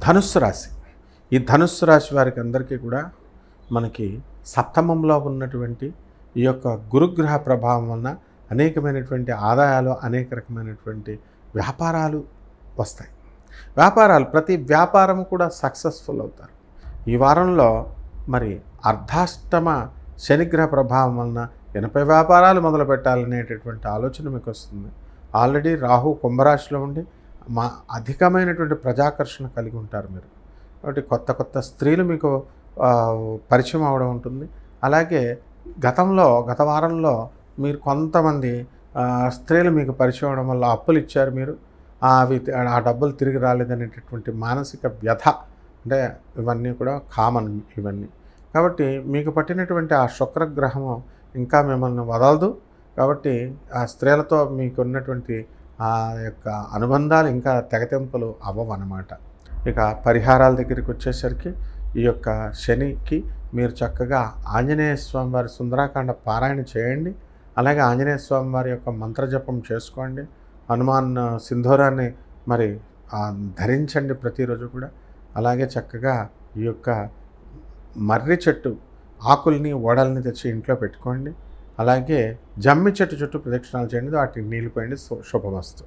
ధనుస్సు రాశి. ఈ ధనుస్సు రాశి వారికి అందరికీ కూడా మనకి సప్తమంలో ఉన్నటువంటి ఈ యొక్క గురుగ్రహ ప్రభావం వలన అనేకమైనటువంటి ఆదాయాలు, అనేక రకమైనటువంటి వ్యాపారాలు వస్తాయి. ప్రతి వ్యాపారం కూడా సక్సెస్ఫుల్ అవుతారు. ఈ వారంలో మరి అర్ధాష్టమ శనిగ్రహ ప్రభావం వలన 80 వ్యాపారాలు మొదలు పెట్టాలనేటటువంటి ఆలోచన మీకు వస్తుంది. ఆల్రెడీ రాహు కుంభరాశిలో ఉండి అధికమైనటువంటి ప్రజాకర్షణ కలిగి ఉంటారు మీరు. కాబట్టి కొత్త స్త్రీలు మీకు పరిచయం అవడం ఉంటుంది. అలాగే గత వారంలో మీరు కొంతమంది స్త్రీలు మీకు పరిచయం అవడం వల్ల అప్పులు ఇచ్చారు మీరు, ఆ డబ్బులు తిరిగి రాలేదనేటటువంటి మానసిక వ్యధ, అంటే ఇవన్నీ కూడా కామన్ ఇవన్నీ. కాబట్టి మీకు పట్టినటువంటి ఆ శుక్రగ్రహము ఇంకా మిమ్మల్ని వదలదు. కాబట్టి ఆ స్త్రీలతో మీకున్నటువంటి ఆ యొక్క అనుబంధాలు ఇంకా తెగతెంపులు అవ్వవన్నమాట. ఇక పరిహారాల దగ్గరికి వచ్చేసరికి ఈ యొక్క శనికి మీరు చక్కగా ఆంజనేయ స్వామి వారి సుందరాకాండ పారాయణ చేయండి. అలాగే ఆంజనేయ స్వామి వారి యొక్క మంత్రజపం చేసుకోండి. హనుమాన్ సింధూరాన్ని మరి ధరించండి ప్రతిరోజు కూడా. అలాగే చక్కగా ఈ యొక్క మర్రి చెట్టు ఆకుల్ని ఓడల్ని తెచ్చి ఇంట్లో పెట్టుకోండి. అలాగే జమ్మి చెట్టు చుట్టూ ప్రదక్షిణాలు చేయండి, వాటికి నీళ్ళు పోయండి. శుభమస్తు.